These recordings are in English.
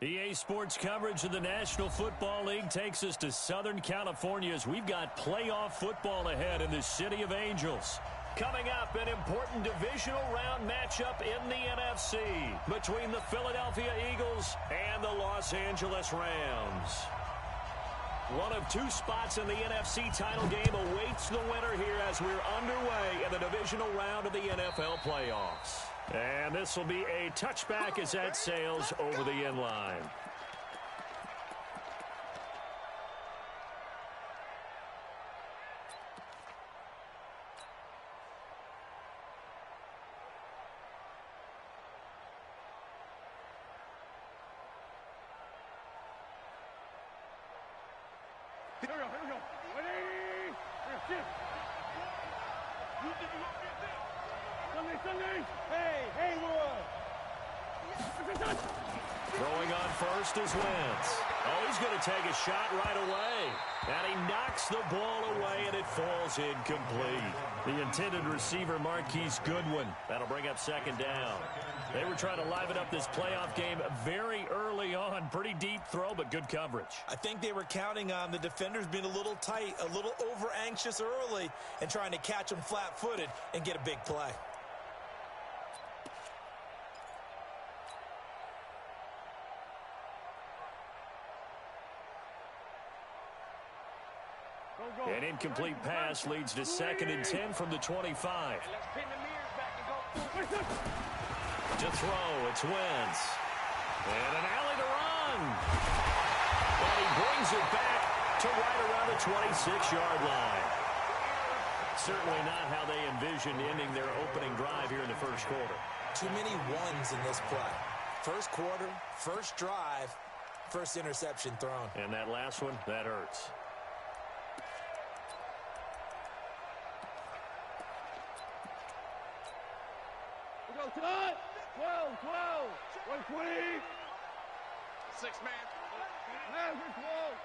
EA Sports coverage of the National Football League takes us to Southern California as we've got playoff football ahead in the City of Angels. Coming up, an important divisional round matchup in the NFC between the Philadelphia Eagles and the Los Angeles Rams. One of two spots in the NFC title game awaits the winner here as we're underway in the divisional round of the NFL playoffs. And this will be a touchback as that sails over the end line. Here we go. Ready? Shift. Sunday. Hey, boy. Throwing on first is Wentz. Oh, he's going to take a shot right away. And he knocks the ball away, and it falls incomplete. The intended receiver, Marquise Goodwin. That'll bring up second down. They were trying to liven up this playoff game very early on. Pretty deep throw, but good coverage. I think they were counting on the defenders being a little tight, a little over-anxious early, and trying to catch them flat-footed and get a big play. An incomplete pass leads to 2nd and 10 from the 25. To throw, it's Wentz. And an alley to run. And he brings it back to right around the 26-yard line. Certainly not how they envisioned ending their opening drive here in the first quarter. Too many ones in this play. First quarter, first drive, first interception thrown. And that last one, that hurts. Go, 12, 120. 6 man. Maverick 12.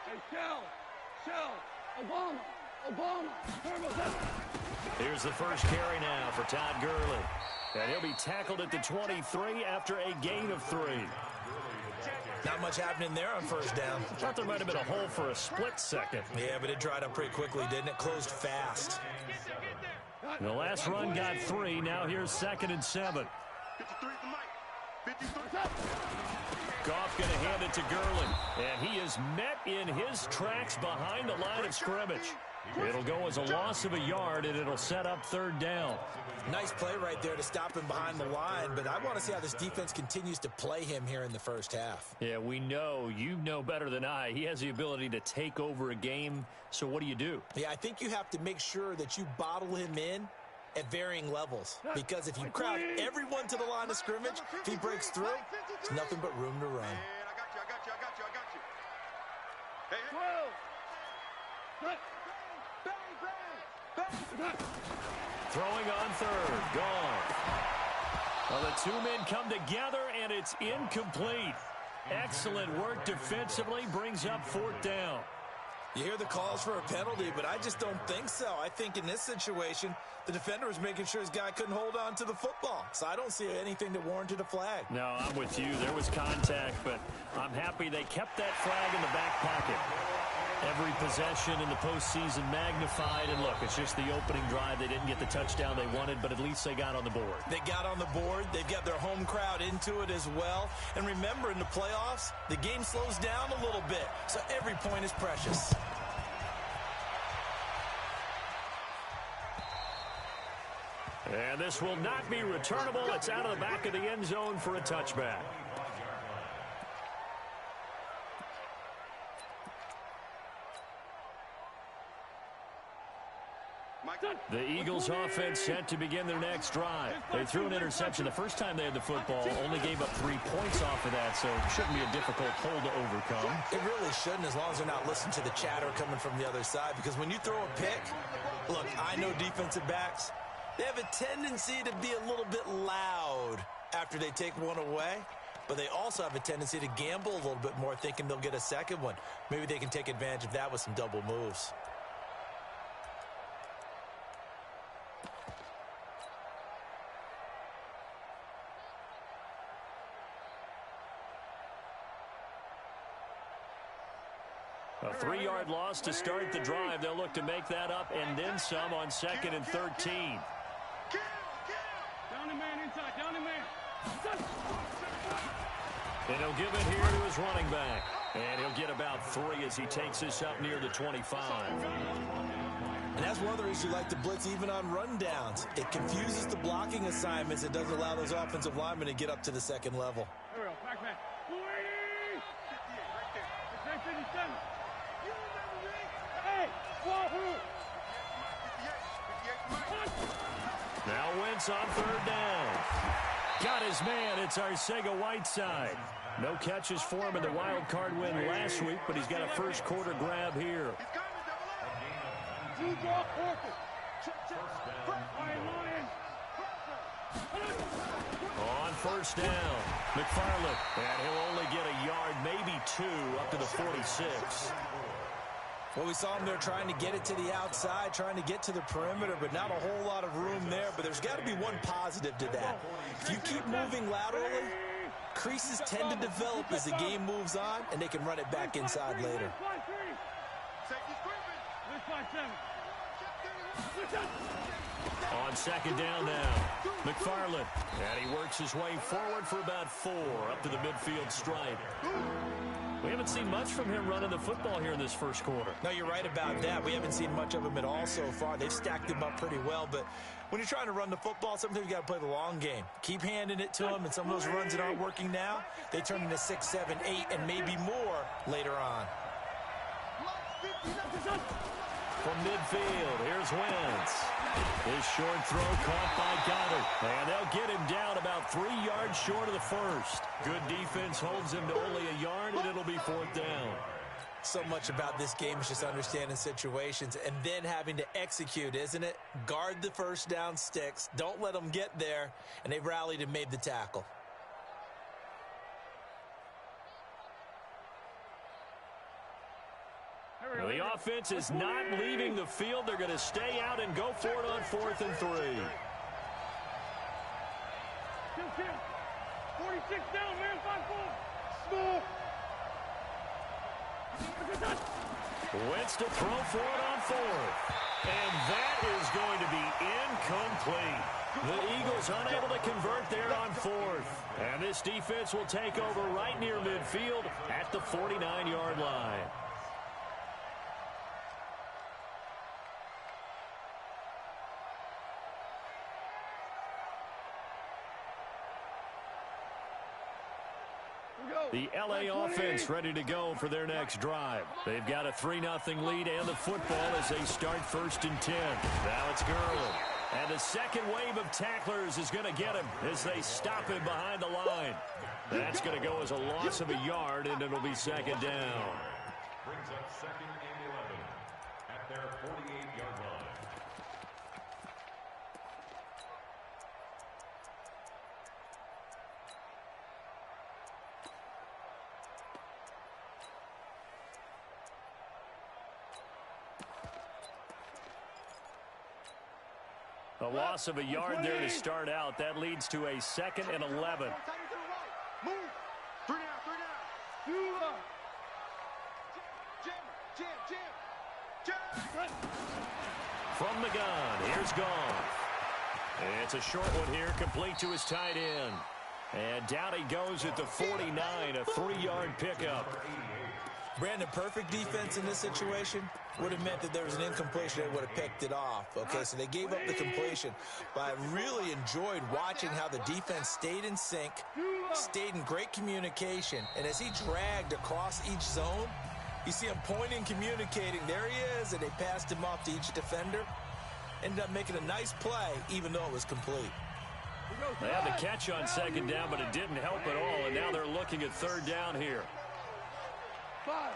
Hey, Shell. Obama. Turbo. Here's the first carry now for Todd Gurley. And he'll be tackled at the 23 after a gain of 3. Not much happening there on first down. Thought there might have been a hole for a split second. Yeah, but it dried up pretty quickly, didn't it? Closed fast. The last run got 3. Now here's 2nd and 7. 53 to Mike. 53. Goff going to hand it to Gurley. And he is met in his tracks behind the line of scrimmage. It'll go as a loss of a yard, and it'll set up 3rd down. Nice play right there to stop him behind the line, but I want to see how this defense continues to play him here in the first half. Yeah, we know. You know better than I. He has the ability to take over a game, so what do? Yeah, I think you have to make sure that you bottle him in at varying levels, because if you crowd everyone to the line of scrimmage, if he breaks through, there's nothing but room to run. Man, I got you. Hey. 12. Throwing on 3rd. Gone. Well, the two men come together, and it's incomplete. Excellent work defensively. Brings up 4th down. You hear the calls for a penalty, but I just don't think so. I think in this situation, the defender was making sure his guy couldn't hold on to the football. So I don't see anything that warranted a flag. No, I'm with you. There was contact, but I'm happy they kept that flag in the back pocket. Every possession in the postseason magnified, and look, it's just the opening drive. They didn't get the touchdown they wanted, but at least they got on the board. They got on the board. They've got their home crowd into it as well. And remember, in the playoffs, the game slows down a little bit, so every point is precious. And this will not be returnable. It's out of the back of the end zone for a touchback. The Eagles offense set to begin their next drive. They threw an interception the first time they had the football, only gave up 3 points off of that, so it shouldn't be a difficult hole to overcome. It really shouldn't, as long as they're not listening to the chatter coming from the other side, because when you throw a pick, look, I know defensive backs, they have a tendency to be a little bit loud after they take one away, but they also have a tendency to gamble a little bit more, thinking they'll get a second one. Maybe they can take advantage of that with some double moves. A 3-yard loss to start the drive. They'll look to make that up and then some on 2nd and 13. Down the man inside. Down the man. And he'll give it here to his running back. And he'll get about 3 as he takes this up near the 25. And that's one of the reasons you like to blitz even on rundowns. It confuses the blocking assignments. It doesn't allow those offensive linemen to get up to the second level. Here we go. Back, back. 280. It's 57. Hey, wahoo. Now Wentz on 3rd down. Got his man. It's Arcega-Whiteside. No catches for him in the wild card win last week, but he's got a first quarter grab here. On 1st down, McFarland, and he'll only get a yard, maybe 2, up to the 46. Well, we saw him there trying to get it to the outside, trying to get to the perimeter, but not a whole lot of room there. But there's got to be one positive to that. If you keep moving laterally, creases tend to develop as the game moves on, and they can run it back inside later. On 2nd down now, McFarland, and he works his way forward for about 4, up to the midfield stripe. We haven't seen much from him running the football here in this first quarter. No, you're right about that. We haven't seen much of him at all so far. They've stacked him up pretty well, but when you're trying to run the football, sometimes you got to play the long game. Keep handing it to him, and some of those runs that aren't working now, they turn into 6, 7, 8, and maybe more later on. From midfield, here's Wentz. His short throw caught by Goddard. And they'll get him down about 3 yards short of the first. Good defense holds him to only a yard, and it'll be 4th down. So much about this game is just understanding situations and then having to execute, isn't it? Guard the first down sticks. Don't let them get there. And they rallied and made the tackle. Now, the offense is not leaving the field. They're going to stay out and go for it on 4th and 3. 46 down, man. 5-4. Small. Wentz to throw for it on 4th. And that is going to be incomplete. The Eagles unable to convert there on 4th. And this defense will take over right near midfield at the 49-yard line. The LA offense ready to go for their next drive. They've got a 3-0 lead and the football as they start 1st and 10. Now it's Garland. And the second wave of tacklers is going to get him as they stop him behind the line. That's going to go as a loss of a yard, and it'll be 2nd down. Brings up 2nd and 11 at their 48-yard line. A loss of a yard there to start out. That leads to a 2nd and 11. Move. 3 down. Jam. From the gun, here's Goff. It's a short one here, complete to his tight end. And down he goes at the 49, a 3-yard pickup. Brandon, perfect defense in this situation would have meant that there was an incompletion. They would have picked it off. Okay, so they gave up the completion. But I really enjoyed watching how the defense stayed in sync, stayed in great communication. And as he dragged across each zone, you see him pointing, communicating. There he is, and they passed him off to each defender. Ended up making a nice play, even though it was complete. They had the catch on 2nd down, but it didn't help at all. And now they're looking at 3rd down here. 5.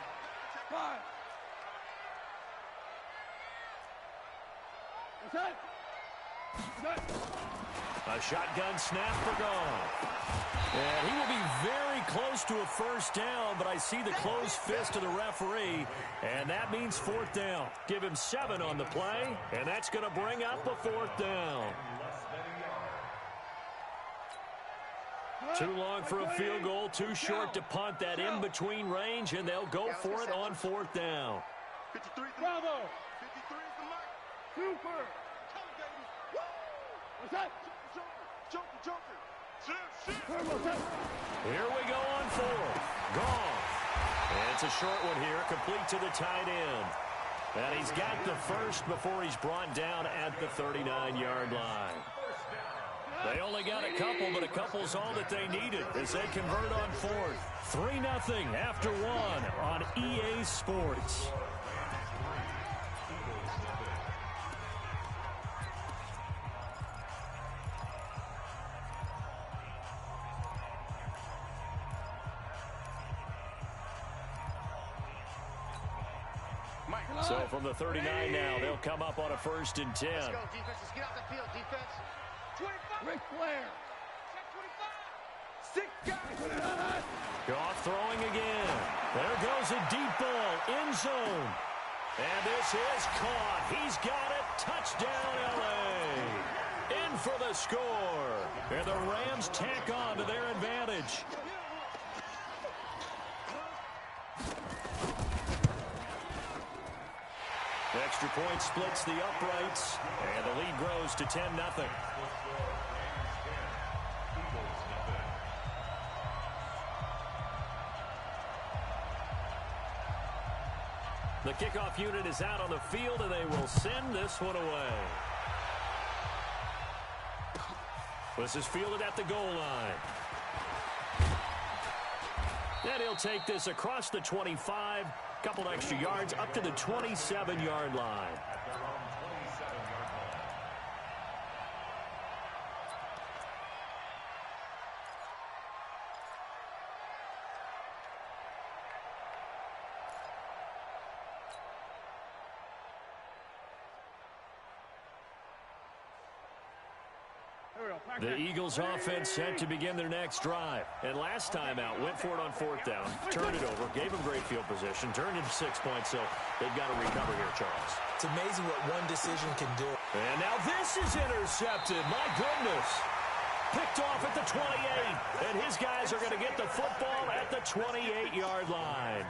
A shotgun snap for Goff. And he will be very close to a 1st down, but I see the closed fist of the referee, and that means 4th down. Give him 7 on the play, and that's going to bring up a 4th down. Too long for a field goal, too short to punt that in-between range, and they'll go for it on 4th down. 53 is the Bravo. 53 is the mark. Super. Come, baby. Woo! What's that? Joker. Turbo set. Here we go on 4th. Gone. And it's a short one here, complete to the tight end. And he's got the first before he's brought down at the 39-yard line. They only got a couple, but a couple's all that they needed as they convert on 4th. 3-0 after 1 on EA Sports. So from the 39 now, they'll come up on a 1st and 10. Let's go, defense. Let's get out the field, defense. 25. Ric Flair. Check 25. 6 guys. Goff throwing again. There goes a deep ball, end zone. And this is caught. He's got it. Touchdown, L.A. In for the score. And the Rams tack on to their advantage. Extra point splits the uprights, and the lead grows to 10-0. The kickoff unit is out on the field, and they will send this one away. This is fielded at the goal line. And he'll take this across the 25, couple extra yards up to the 27-yard line. The Eagles offense set to begin their next drive. And last time out, went for it on 4th down, turned it over, gave them great field position, turned into 6 points, so they've got to recover here, Charles. It's amazing what one decision can do. And now this is intercepted. My goodness. Picked off at the 28. And his guys are going to get the football at the 28-yard line.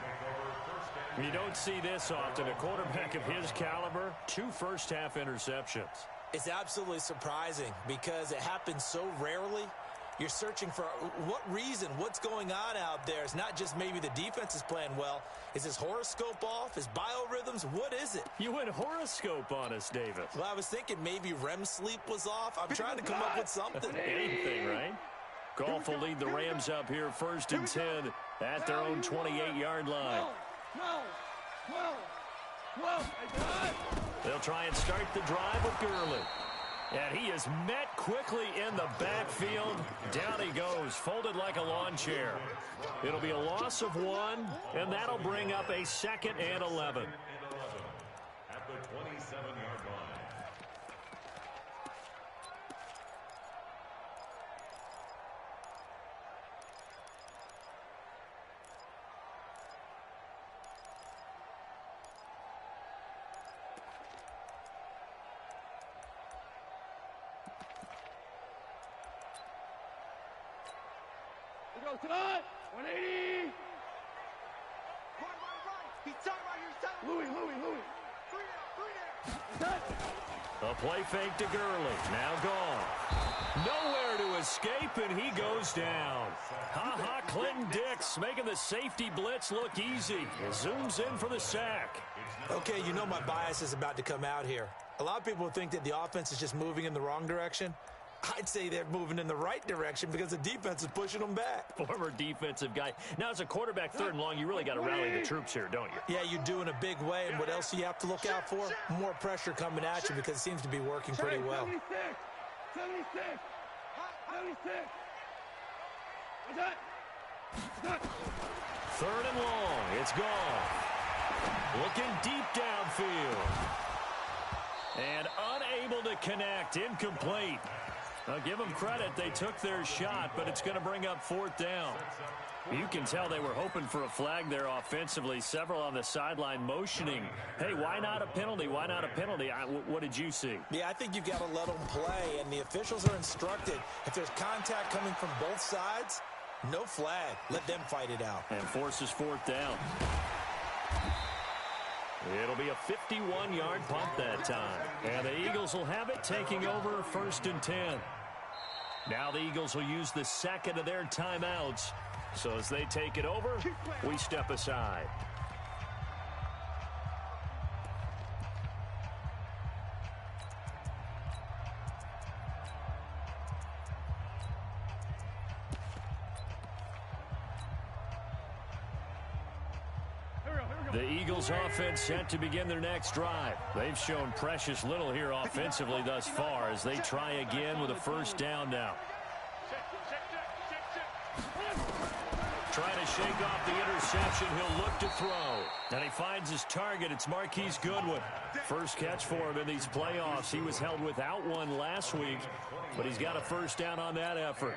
You don't see this often. A quarterback of his caliber, 2 first-half interceptions. It's absolutely surprising because it happens so rarely. You're searching for what reason, what's going on out there. It's not just maybe the defense is playing well. Is his horoscope off? His biorhythms? What is it? You went horoscope on us, David. Well, I was thinking maybe REM sleep was off. I'm trying to come up with something. Anything, right? Goff will lead the Rams up here 1st and 10 at their own 28-yard line. They'll try and start the drive with Gurley. And he is met quickly in the backfield. Down he goes, folded like a lawn chair. It'll be a loss of 1, and that'll bring up a 2nd and 11. At the 27-yard line. Go tonight. 180. Right. He's tight right here. He's tight. Louis. Three there. A play fake to Gurley. Now gone. Nowhere to escape, and he goes down. Ha-ha, Clinton Dix making the safety blitz look easy. Zooms in for the sack. Okay, you know my bias is about to come out here. A lot of people think that the offense is just moving in the wrong direction. I'd say they're moving in the right direction because the defense is pushing them back. Former defensive guy. Now, as a quarterback 3rd and long, you really got to rally the troops here, don't you? Yeah, you do in a big way. And what else do you have to look out for? More pressure coming at you because it seems to be working pretty well. 76. What's that? 3rd and long. It's gone. Looking deep downfield. And unable to connect. Incomplete. I'll give them credit. They took their shot, but it's going to bring up 4th down. You can tell they were hoping for a flag there offensively. Several on the sideline motioning. Hey, why not a penalty? Why not a penalty? What did you see? Yeah, I think you've got to let them play, and the officials are instructed. If there's contact coming from both sides, no flag. Let them fight it out. And forces 4th down. It'll be a 51-yard punt that time. And the Eagles will have it, taking over 1st and 10. Now the Eagles will use the second of their timeouts. So as they take it over, we step aside. The Eagles offense set to begin their next drive. They've shown precious little here offensively thus far as they try again with a 1st down now. Trying to shake off the interception. He'll look to throw. And he finds his target. It's Marquise Goodwin. First catch for him in these playoffs. He was held without one last week, but he's got a 1st down on that effort.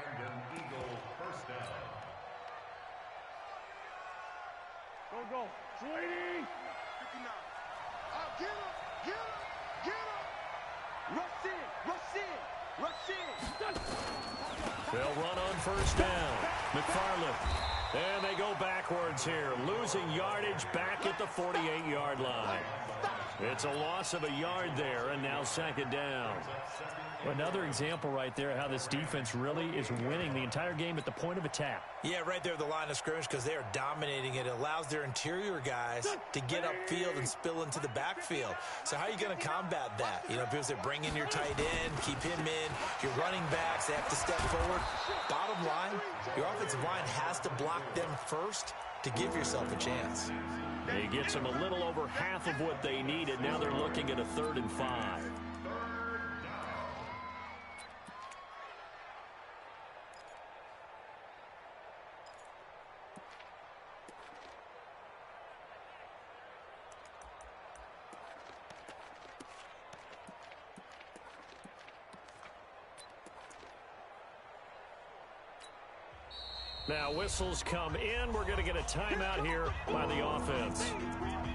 Go. Sweetie! Get him! Rush in! They'll run on 1st down. McFarland. And they go backwards here, losing yardage back at the 48-yard line. It's a loss of a yard there, and now 2nd down. Another example right there how this defense really is winning the entire game at the point of attack. Yeah, right there at the line of scrimmage because they are dominating it. It allows their interior guys to get upfield and spill into the backfield. So how are you going to combat that? You know, because they bring in your tight end, keep him in. Your running backs, they have to step forward. Bottom line, your offensive line has to block them first to give yourself a chance. He gets them a little over half of what they needed. Now they're looking at a 3rd and 5. Now whistles come in. We're going to get a timeout here by the offense.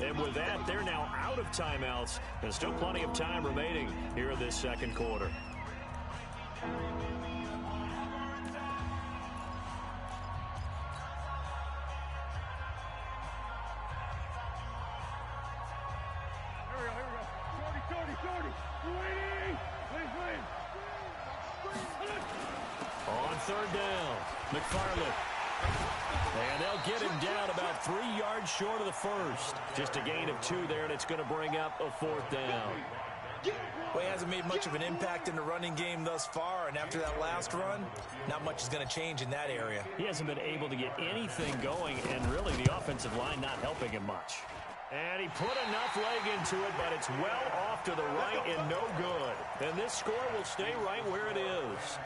And with that, they're now out of timeouts. There's still plenty of time remaining here in this 2nd quarter. Shorty. Please. On 3rd down, McFarland. And they'll get him down about 3 yards short of the 1st. Just a gain of 2 there, and it's going to bring up a 4th down. Well, he hasn't made much of an impact in the running game thus far, and after that last run, not much is going to change in that area. He hasn't been able to get anything going, and really the offensive line not helping him much. And he put enough leg into it, but it's well off to the right and no good. And this score will stay right where it is.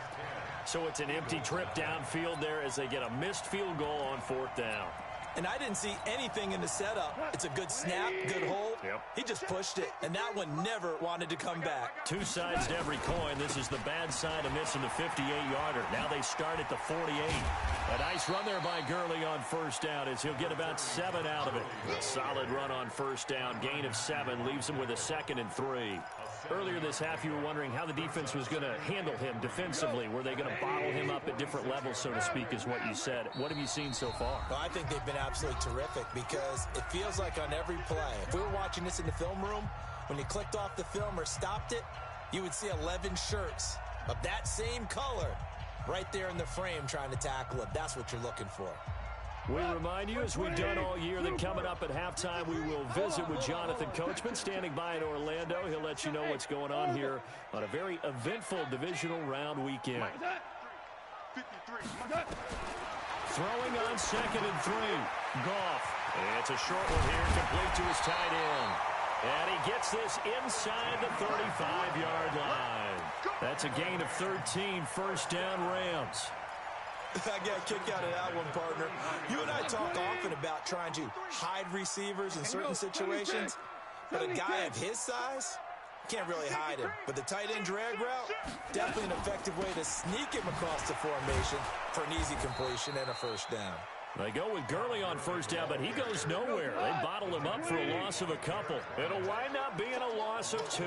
So it's an empty trip downfield there as they get a missed field goal on 4th down. And I didn't see anything in the setup. It's a good snap, good hold. Yep. He just pushed it, and that one never wanted to come back. 2 sides to every coin. This is the bad side of missing the 58-yarder. Now they start at the 48. A nice run there by Gurley on 1st down as he'll get about 7 out of it. A solid run on 1st down. Gain of 7 leaves him with a 2nd and 3. Earlier this half, you were wondering how the defense was going to handle him defensively. Were they going to bottle him up at different levels, so to speak, is what you said. What have you seen so far? Well, I think they've been absolutely terrific because it feels like on every play, if we were watching this in the film room, when you clicked off the film or stopped it, you would see 11 shirts of that same color right there in the frame trying to tackle it. That's what you're looking for. We remind you, as we've done all year, that coming up at halftime, we will visit with Jonathan Coachman, standing by in Orlando. He'll let you know what's going on here on a very eventful divisional round weekend. Throwing on 2nd and 3. Goff. And it's a short one here, complete to his tight end. And he gets this inside the 35-yard line. That's a gain of 13, 1st down Rams. I got a kick out of that one, partner. You and I talk often about trying to hide receivers in certain situations, but a guy of his size, Can't really hide him. But the tight end drag route, definitely an effective way to sneak him across the formation for an easy completion and a first down. They go with Gurley on first down, but he goes nowhere. They bottle him up for a loss of a couple. It'll wind up being a loss of 2.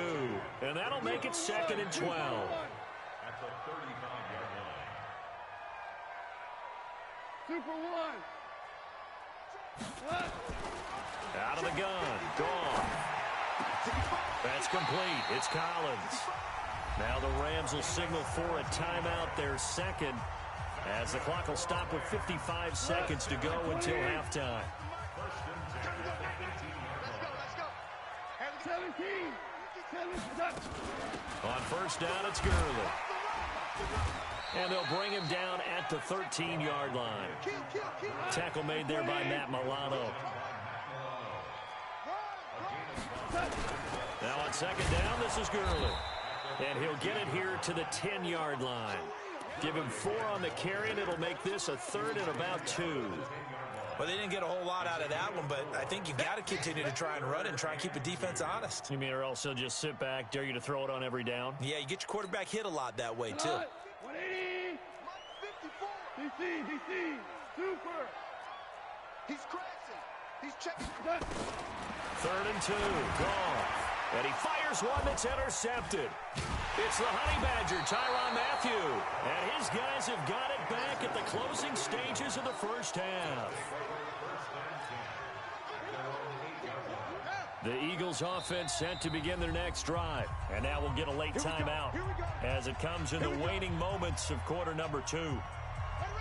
And that'll make it 2nd and 12. At the 35-yard line. Super 1. Out of the gun. Gone. That's complete. It's Collins. Now the Rams will signal for a timeout, their second, as the clock will stop with 55 seconds to go until halftime. 17. On first down, it's Gurley. And they'll bring him down at the 13-yard line. Tackle made there by Matt Milano. Now on second down, this is Gurley. And he'll get it here to the 10-yard line. Give him 4 on the carry, and it'll make this a 3rd and about 2. Well, they didn't get a whole lot out of that one, but I think you got to continue to try and run and try and keep the defense honest. You mean or else he'll just sit back, dare you to throw it on every down? Yeah, you get your quarterback hit a lot that way, too. 180. DC. Super. He's crashing. He's checking. 3rd and 2. Gone. And he fires one that's intercepted. It's the Honey Badger, Tyrann Mathieu. And his guys have got it back at the closing stages of the first half. The Eagles offense set to begin their next drive. And now we'll get a late timeout as it comes in the waning moments of quarter number 2.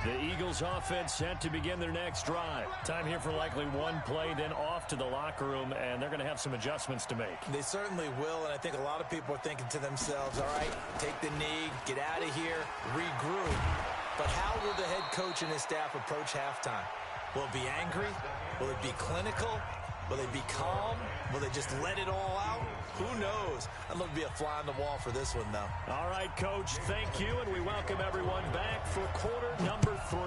The Eagles offense set to begin their next drive. Time here for likely one play, then off to the locker room, and they're going to have some adjustments to make. They certainly will, and I think a lot of people are thinking to themselves, all right, take the knee, get out of here, regroup. But how will the head coach and his staff approach halftime? Will it be angry? Will it be clinical? Will they be calm? Will they just let it all out? Who knows? I'd love to be a fly on the wall for this one, though. All right, Coach, thank you, and we welcome everyone back for quarter number 3.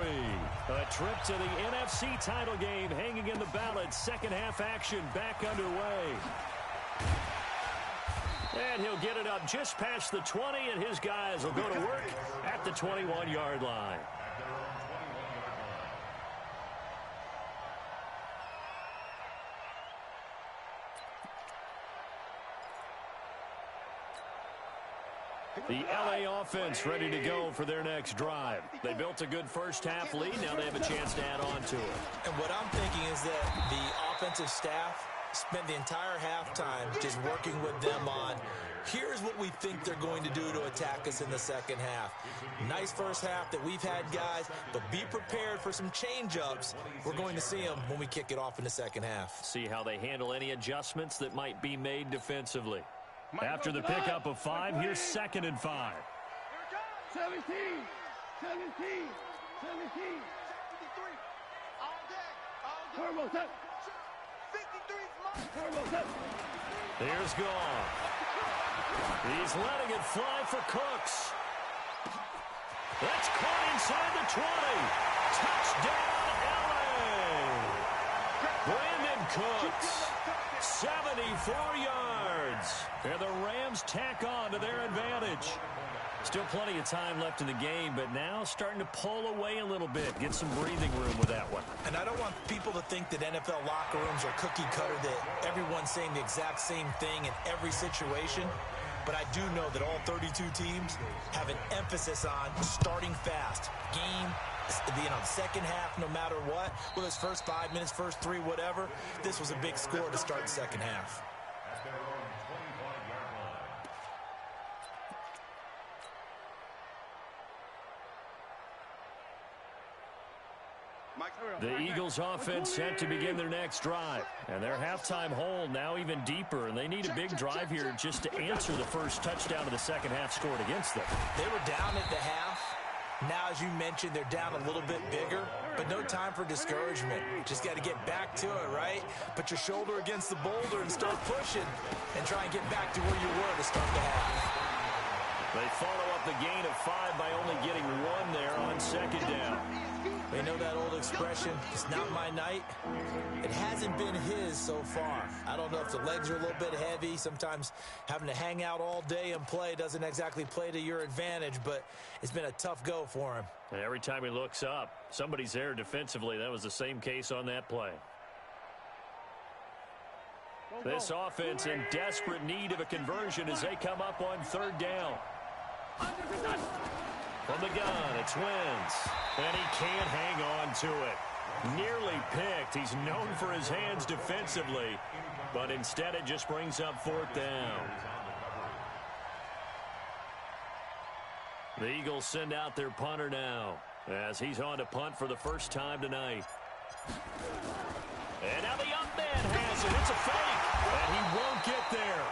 A trip to the NFC title game hanging in the balance. Second half action back underway. And he'll get it up just past the 20, and his guys will go to work at the 21-yard line. The LA offense ready to go for their next drive. They built a good first half lead. Now they have a chance to add on to it. And what I'm thinking is that the offensive staff spent the entire halftime just working with them on, here's what we think they're going to do to attack us in the second half. Nice first half that we've had, guys, but be prepared for some change-ups. We're going to see them when we kick it off in the second half. See how they handle any adjustments that might be made defensively. After the pickup of 5, here's 2nd and 5. 17. 53. Here's Gall. He's letting it fly for Cooks. That's caught inside the 20. Touchdown, LA. Brandon Cooks. 74 yards. And the Rams tack on to their advantage. Still plenty of time left in the game, but now starting to pull away a little bit. Get some breathing room with that one. And I don't want people to think that NFL locker rooms are cookie cutter, that everyone's saying the exact same thing in every situation. But I do know that all 32 teams have an emphasis on starting fast. Second half, no matter what, whether it's first 5 minutes, first 3, whatever, this was a big score to start the second half. The Eagles offense set to begin their next drive. And their halftime hole now even deeper. And they need a big drive here just to answer the first touchdown of the second half scored against them. They were down at the half. Now, as you mentioned, they're down a little bit bigger, but no time for discouragement. Just got to get back to it, right? Put your shoulder against the boulder and start pushing and try and get back to where you were to start the half. They follow up the gain of 5 by only getting 1 there on second down. They know that old expression, it's not my night. It hasn't been his so far. I don't know if the legs are a little bit heavy. Sometimes having to hang out all day and play doesn't exactly play to your advantage, but it's been a tough go for him. And every time he looks up, somebody's there defensively. That was the same case on that play. This offense in desperate need of a conversion as they come up on third down. From the gun, it's Wentz. And he can't hang on to it. Nearly picked. He's known for his hands defensively, but instead it just brings up fourth down. The Eagles send out their punter now as he's on to punt for the first time tonight. And now the up man has it. It's a fake, and he won't get there.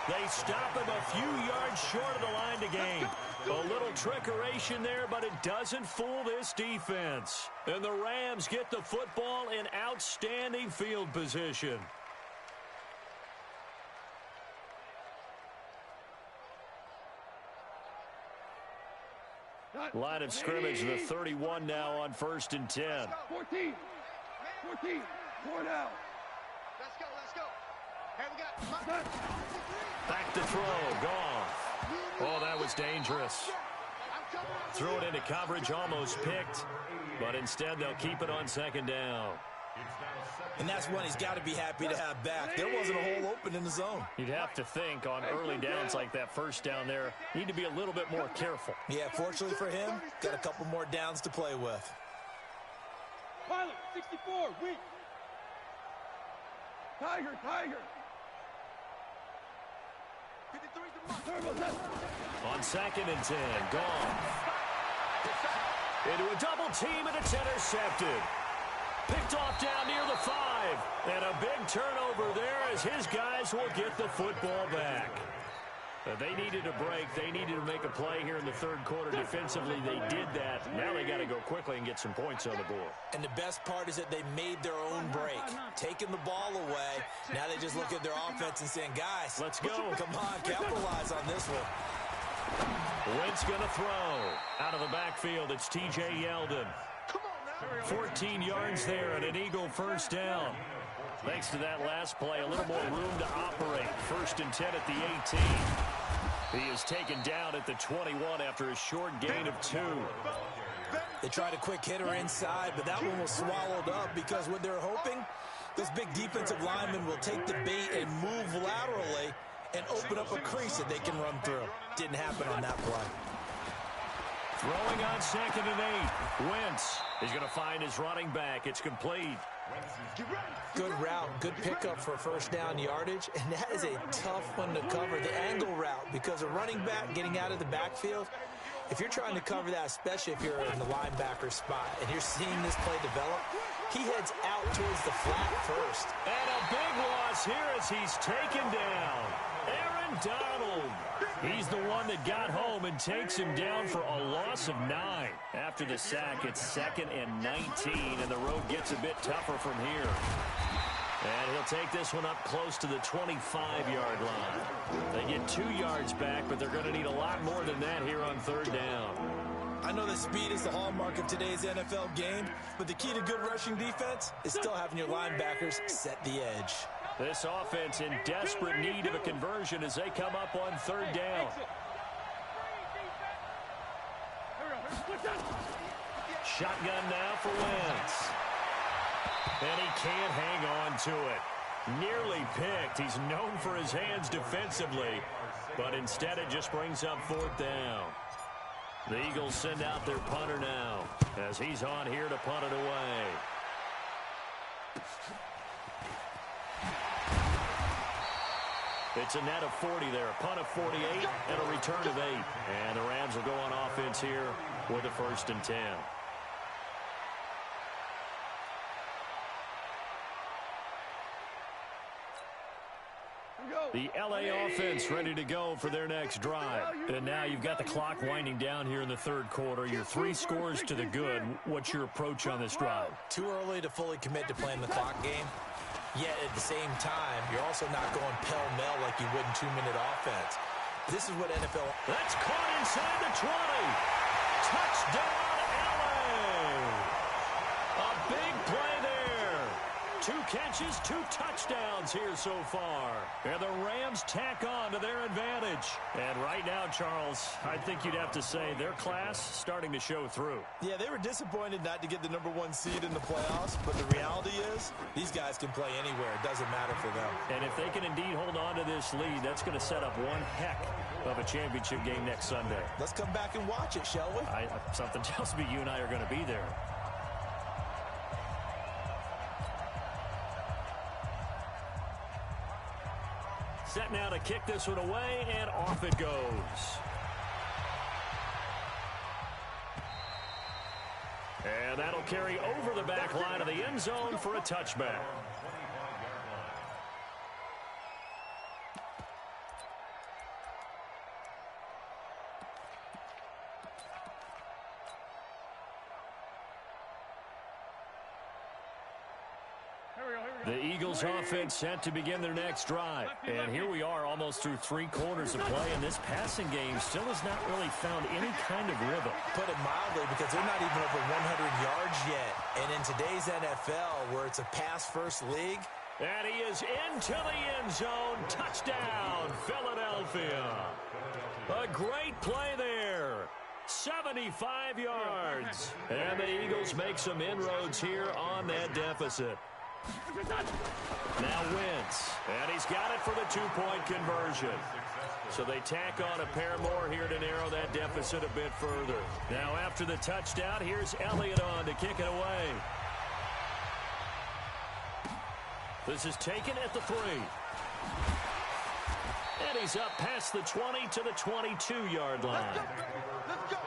They stop him a few yards short of the line to gain. A little trickeration there, but it doesn't fool this defense. And the Rams get the football in outstanding field position. Line of scrimmage, the 31 now on 1st and 10. 14. 4 now. Let's go. Hey, we got... Back to throw, Goff. Oh, that was dangerous. Threw it into coverage, almost picked, but instead they'll keep it on second down. And that's one he's got to be happy to have back. There wasn't a hole open in the zone. You'd have to think on early downs like that first down there, need to be a little bit more careful. Yeah, fortunately for him, got a couple more downs to play with. Pilot, 64, weak. Tiger. On 2nd and 10, Goff. Into a double team, and it's intercepted. Picked off down near the 5. And a big turnover there as his guys will get the football back. They needed a break. They needed to make a play here in the third quarter. Defensively, they did that. Now they got to go quickly and get some points on the board. And the best part is that they made their own break. Taking the ball away. Now they just look at their offense and saying, guys, let's go. Come on, capitalize on this one. Wentz going to throw. Out of the backfield, it's T.J. Yeldon. 14 yards there and an Eagle first down. Thanks to that last play, a little more room to operate. 1st and 10 at the 18. He is taken down at the 21 after a short gain of 2. They tried a quick hitter inside, but that one was swallowed up because what they're hoping, those big defensive linemen will take the bait and move laterally and open up a crease that they can run through. Didn't happen on that play. Throwing on 2nd and 8. Wentz is going to find his running back. It's complete. Good route, good pickup for first down yardage, and that is a tough one to cover, the angle route, because a running back getting out of the backfield, if you're trying to cover that, especially if you're in the linebacker spot, and you're seeing this play develop, he heads out towards the flat first. And a big loss here as he's taken down. Aaron Donald. He's the one that got home and takes him down for a loss of 9. After the sack, it's 2nd and 19, and the road gets a bit tougher from here. And he'll take this one up close to the 25-yard line. They get 2 yards back, but they're going to need a lot more than that here on third down. I know that speed is the hallmark of today's NFL game, but the key to good rushing defense is still having your linebackers set the edge. This offense in desperate need of a conversion as they come up on third down. Shotgun now for Wentz. And he can't hang on to it. Nearly picked. He's known for his hands defensively, but instead it just brings up fourth down. The Eagles send out their punter now as he's on here to punt it away. It's a net of 40 there, a punt of 48, and a return of 8. And the Rams will go on offense here with a 1st and 10. The LA offense ready to go for their next drive. And now you've got the clock winding down here in the third quarter. You're 3 scores to the good. What's your approach on this drive? Too early to fully commit to playing the clock game. Yet at the same time, you're also not going pell-mell like you would in 2-minute offense. This is what NFL... That's caught inside the 20. Touchdown, LA. A big play there. 2 catches, 2 touchdowns here so far. And the Rams tack on to their advantage. And right now, Charles, I think you'd have to say their class starting to show through. Yeah, they were disappointed not to get the #1 seed in the playoffs, but the reality is these guys can play anywhere. It doesn't matter for them. And if they can indeed hold on to this lead, that's going to set up one heck of a championship game next Sunday. Let's come back and watch it, shall we? Something tells me you and I are going to be there. Set now to kick this one away, and off it goes. And that'll carry over the back line of the end zone for a touchback. The Eagles offense set to begin their next drive. And here we are almost through 3 quarters of play, and this passing game still has not really found any kind of rhythm. Put it mildly, because they're not even over 100 yards yet. And in today's NFL, where it's a pass-first league... And he is into the end zone. Touchdown, Philadelphia. A great play there. 75 yards. And the Eagles make some inroads here on that deficit. Now Wentz, and he's got it for the 2-point conversion. So they tack on a pair more here to narrow that deficit a bit further. Now after the touchdown, here's Elliott on to kick it away. This is taken at the 3. And he's up past the 20 to the 22-yard line. Let's go.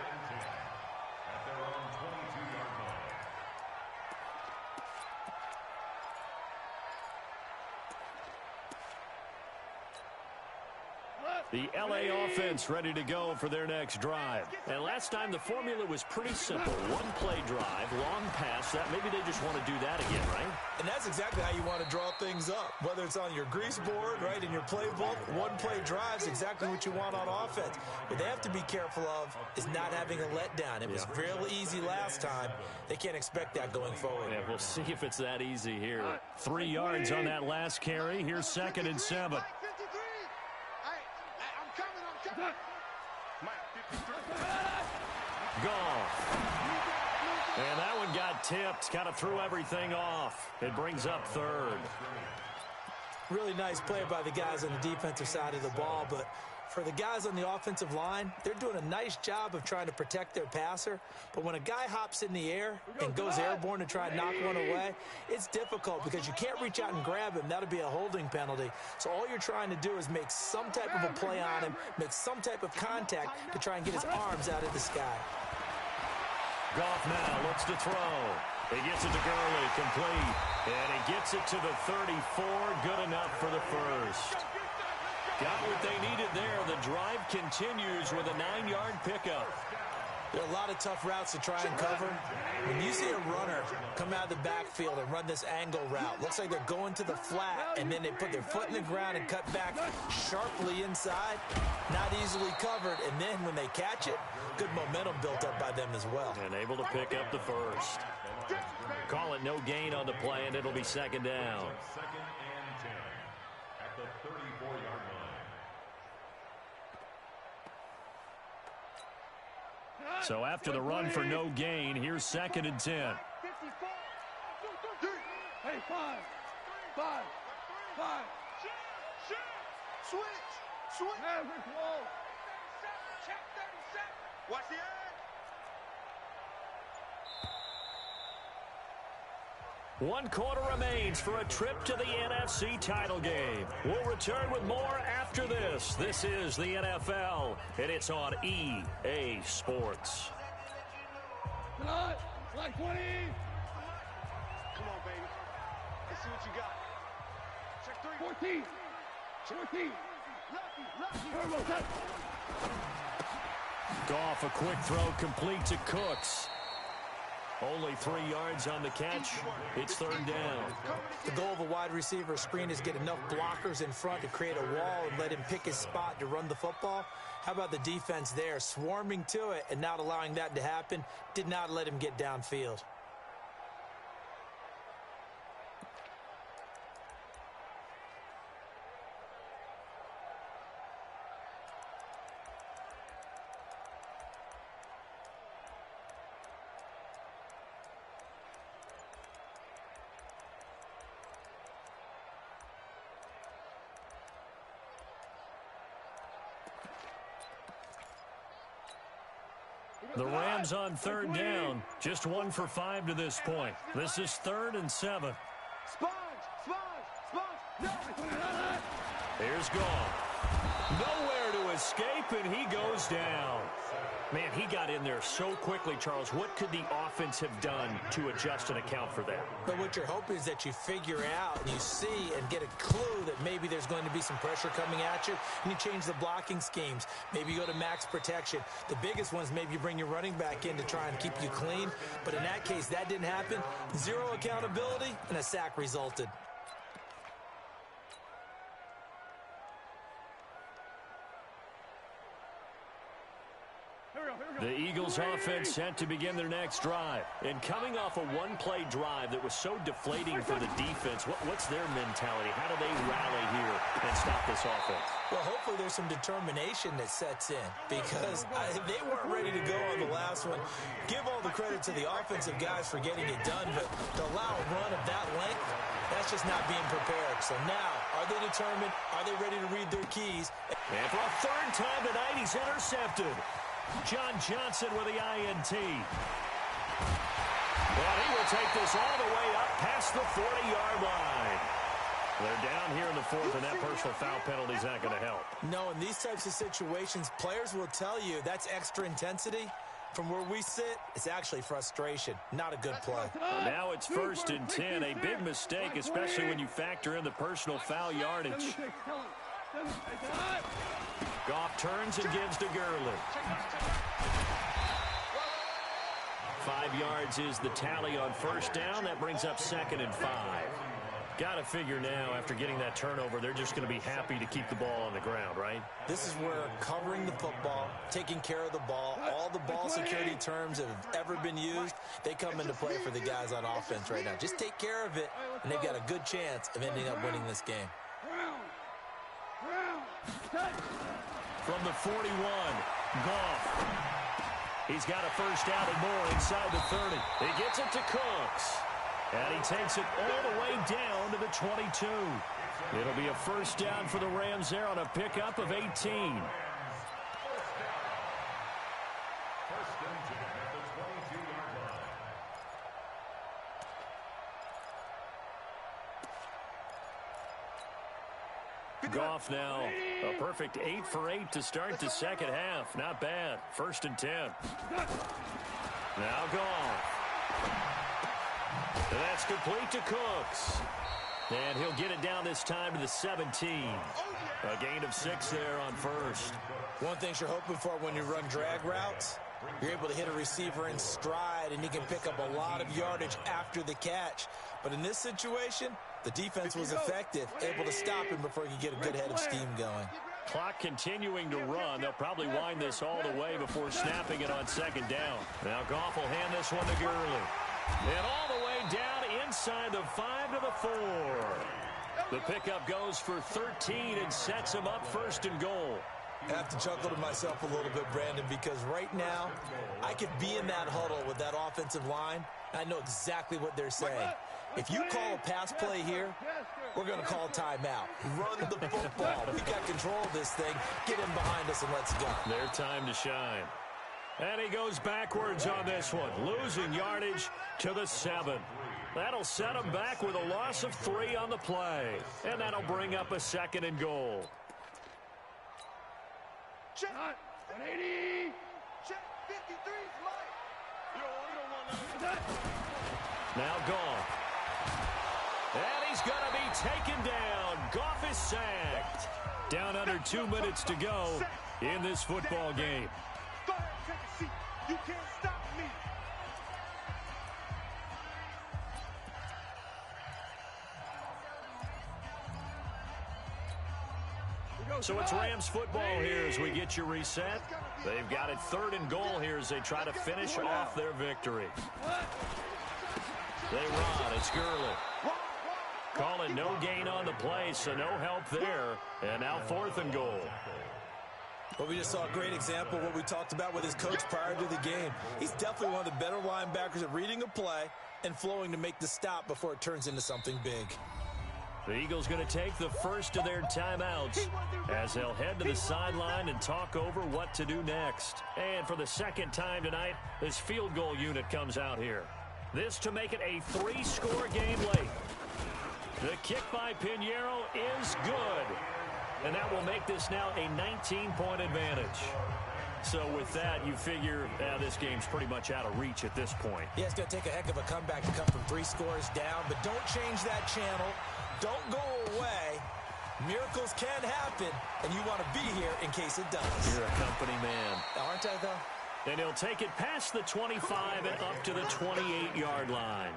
The LA offense ready to go for their next drive. And last time the formula was pretty simple. 1-play drive, long pass. That maybe they just want to do that again, right? And that's exactly how you want to draw things up. Whether it's on your grease board, right, in your playbook, 1-play drive is exactly what you want on offense. What they have to be careful of is not having a letdown. It was real easy last time. They can't expect that going forward. Yeah, we'll see if it's that easy here. 3 yards on that last carry. Here's 2nd and 7. Goff. And that one got tipped. Kind of threw everything off. It brings up 3rd. Really nice play by the guys on the defensive side of the ball, but for the guys on the offensive line, they're doing a nice job of trying to protect their passer. But when a guy hops in the air and goes airborne to try and knock one away, it's difficult because you can't reach out and grab him. That'll be a holding penalty. So all you're trying to do is make some type of a play on him, make some type of contact to try and get his arms out of the sky. Goff now looks to throw. He gets it to Gurley, complete. And he gets it to the 34, good enough for the first. Got what they needed there. The drive continues with a 9-yard pickup. There are a lot of tough routes to try and cover. When you see a runner come out of the backfield and run this angle route, looks like they're going to the flat, and then they put their foot in the ground and cut back sharply inside. Not easily covered, and then when they catch it, good momentum built up by them as well. And able to pick up the first. Call it no gain on the play, and it'll be 2nd down. 2nd and 10 at the 34-yard line. So after the run for no gain, here's 2nd and 10. 54. Hey, 5. Switch. Maverick wall. Check 37. Watch the end. One quarter remains for a trip to the NFC title game. We'll return with more after this. This is the NFL, and it's on EA Sports. Tonight, like 20. Come on, baby. Let's see what you got. Check 3. 14. 14. Lucky. Turbo set. Goff, a quick throw complete to Cooks. Only 3 yards on the catch. It's third down. The goal of a wide receiver screen is get enough blockers in front to create a wall and let him pick his spot to run the football. How about the defense there, swarming to it and not allowing that to happen? Did not let him get downfield. The Rams on third down. Just 1 for 5 to this point. This is 3rd and 7. Here's Goff. Nowhere to escape, and he goes down. Man, he got in there so quickly, Charles. What could the offense have done to adjust and account for that? But what you're hoping is that you figure out and you see and get a clue that maybe there's going to be some pressure coming at you, and you change the blocking schemes. Maybe you go to max protection. The biggest ones, maybe you bring your running back in to try and keep you clean. But in that case, that didn't happen. 0 accountability, and a sack resulted. The Eagles offense set to begin their next drive. And coming off a one-play drive that was so deflating for the defense, what's their mentality? How do they rally here and stop this offense? Well, hopefully there's some determination that sets in because they weren't ready to go on the last one. Give all the credit to the offensive guys for getting it done, but to allow a run of that length, that's just not being prepared. So now, are they determined? Are they ready to read their keys? And for a 3rd time tonight, he's intercepted. John Johnson with the INT. Well, he will take this all the way up past the 40-yard line. They're down here in the 4th, and that personal foul penalty is not going to help. No, in these types of situations, players will tell you that's extra intensity. From where we sit, it's actually frustration, not a good play. Now it's 1st and 10, a big mistake, especially when you factor in the personal foul yardage. Goff turns and gives to Gurley. 5 yards is the tally on 1st down. That brings up 2nd and 5. Got to figure now, after getting that turnover, they're just going to be happy to keep the ball on the ground, right? This is where covering the football, taking care of the ball, all the ball security terms that have ever been used, they come into play for the guys on offense right now. Just take care of it, and they've got a good chance of ending up winning this game. From the 41, Goff. He's got a 1st down and more inside the 30. He gets it to Cooks. And he takes it all the way down to the 22. It'll be a 1st down for the Rams there on a pickup of 18. Goff now a perfect 8 for 8 to start the 2nd half. Not bad. 1st and 10. Now Goff. And that's complete to Cooks. And he'll get it down this time to the 17. A gain of 6 there on 1st. One thing you're hoping for when you run drag routes, you're able to hit a receiver in stride, and he can pick up a lot of yardage after the catch. But in this situation, the defense was effective, able to stop him before he could get a good head of steam going. Clock continuing to run. They'll probably wind this all the way before snapping it on 2nd down. Now Goff will hand this one to Gurley. And all the way down inside the 5 to the 4. The pickup goes for 13 and sets him up 1st and goal. I have to chuckle to myself a little bit, Brandon, because right now I could be in that huddle with that offensive line. I know exactly what they're saying. If you call a pass play here, we're going to call timeout. Run the football. We got control of this thing. Get him behind us and let's go. Their time to shine. And he goes backwards on this one, losing yardage to the 7. That'll set him back with a loss of 3 on the play. And that'll bring up a 2nd and goal. Check. 180. Check 53 is mine. You don't want that. Now Goff. And he's going to be taken down. Goff is sacked. Down under 2 minutes to go in this football game. Go ahead, take a seat. You can't stop me. So it's Rams football here as we get you reset. They've got it 3rd and goal here as they try to finish off their victory. They run. It's Gurley. Call it no gain on the play, so no help there. And now 4th and goal. Well, we just saw a great example of what we talked about with his coach prior to the game. He's definitely one of the better linebackers at reading a play and flowing to make the stop before it turns into something big. The Eagles going to take the first of their timeouts as they'll head to the sideline and talk over what to do next. And for the second time tonight, this field goal unit comes out here. This to make it a 3-score game late. The kick by Pinheiro is good. And that will make this now a 19-point advantage. So with that, you figure this game's pretty much out of reach at this point. Yeah, it's going to take a heck of a comeback to come from 3 scores down, but don't change that channel. Don't go away. Miracles can happen, and you want to be here in case it does. You're a company man. Aren't I, though? And he'll take it past the 25 and up to the 28-yard line.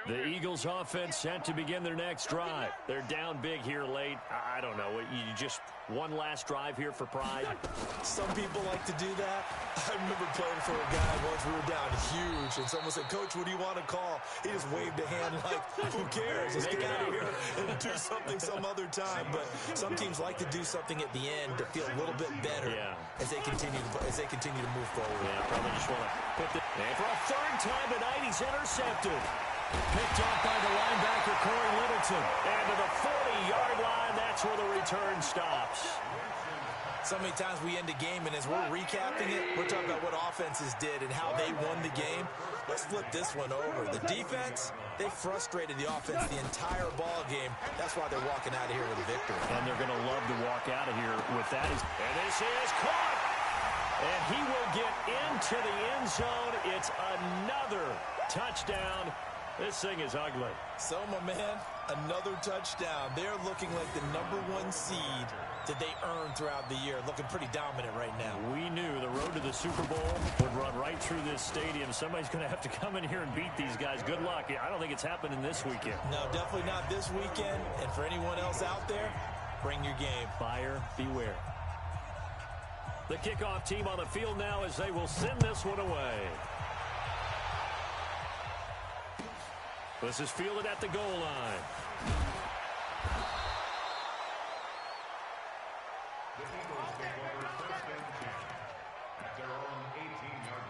The Eagles offense set to begin their next drive. They're down big here late. I don't know. You just one last drive here for pride? Some people like to do that. I remember playing for a guy once. We were down huge, and someone said, "Coach, what do you want to call?" He just waved a hand like, who cares? Let's get out of here and do something some other time. But some teams like to do something at the end to feel a little bit better as they continue to move forward. Yeah, probably just want to put the... And for a 3rd time tonight, he's intercepted. Picked off by the linebacker, Corey Littleton. And to the 40-yard line, that's where the return stops. So many times we end a game, and as we're recapping it, we're talking about what offenses did and how they won the game. Let's flip this one over. The defense, they frustrated the offense the entire ball game. That's why they're walking out of here with a victory. And they're going to love to walk out of here with that. And this is caught. And he will get into the end zone. It's another touchdown. This thing is ugly. So, my man, another touchdown. They're looking like the #1 seed that they earned throughout the year. Looking pretty dominant right now. We knew the road to the Super Bowl would run right through this stadium. Somebody's going to have to come in here and beat these guys. Good luck. I don't think it's happening this weekend. No, definitely not this weekend. And for anyone else out there, bring your game. Buyer beware. The kickoff team on the field now as they will send this one away. This is fielded at the goal line. The Eagles take over 1st and 10 at their own 18-yard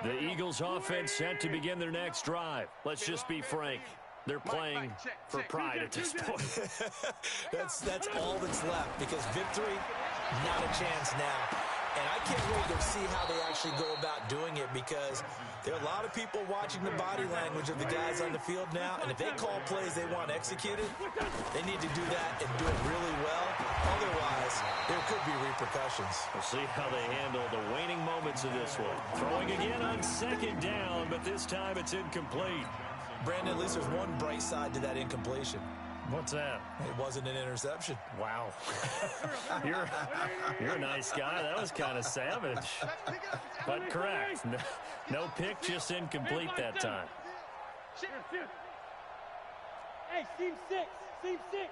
line. The Eagles offense set to begin their next drive. Let's just be frank. They're playing for pride at this point. That's all that's left, because victory, not a chance now. And I can't wait to see how they actually go about doing it, because there are a lot of people watching the body language of the guys on the field now, and if they call plays they want executed, they need to do that and do it really well. Otherwise, there could be repercussions. We'll see how they handle the waning moments of this one. Throwing again on 2nd down, but this time it's incomplete. Brandon, at least there's one bright side to that incompletion. What's that? It wasn't an interception. Wow. You're a nice guy. That was kind of savage. But correct. No pick, just incomplete that time. Hey, seam 6. Seam 6.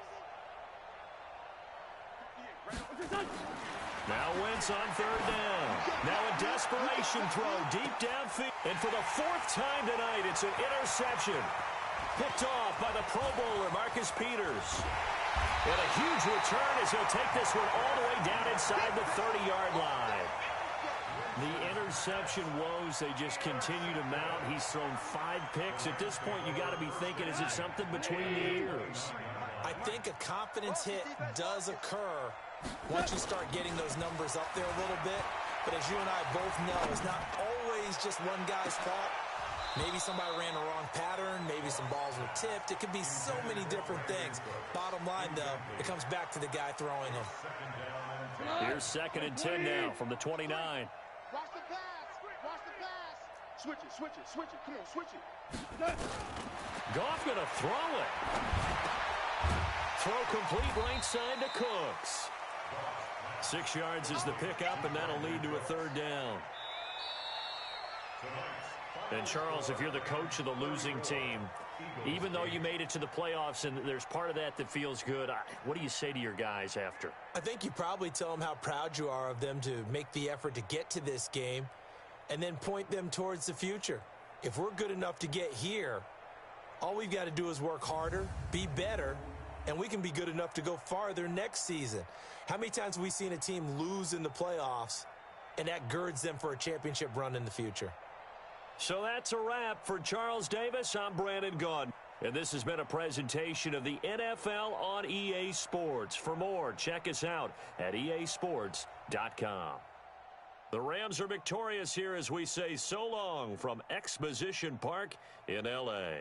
Now Wentz on 3rd down. Now a desperation throw deep downfield. And for the 4th time tonight, it's an interception. Picked off by the Pro Bowler, Marcus Peters. And a huge return as he'll take this one all the way down inside the 30-yard line. The interception woes, they just continue to mount. He's thrown 5 picks. At this point, you got to be thinking, is it something between the ears? I think a confidence hit does occur once you start getting those numbers up there a little bit. But as you and I both know, it's not always just one guy's fault. Maybe somebody ran the wrong pattern. Maybe some balls were tipped. It could be so many different things. Bottom line, though, it comes back to the guy throwing them. Here's 2nd and 10 now from the 29. Watch the pass. Watch the pass. Switch it, switch it, switch it. Come on, switch it. Goff going to throw it. Throw complete right side to Cooks. 6 yards is the pickup, and that'll lead to a third down. And, Charles, if you're the coach of the losing team, even though you made it to the playoffs and there's part of that that feels good, what do you say to your guys after? I think you probably tell them how proud you are of them to make the effort to get to this game and then point them towards the future. If we're good enough to get here, all we've got to do is work harder, be better, and we can be good enough to go farther next season. How many times have we seen a team lose in the playoffs, and that girds them for a championship run in the future? So that's a wrap. For Charles Davis, I'm Brandon Gaudin. And this has been a presentation of the NFL on EA Sports. For more, check us out at easports.com. The Rams are victorious here as we say so long from Exposition Park in L.A.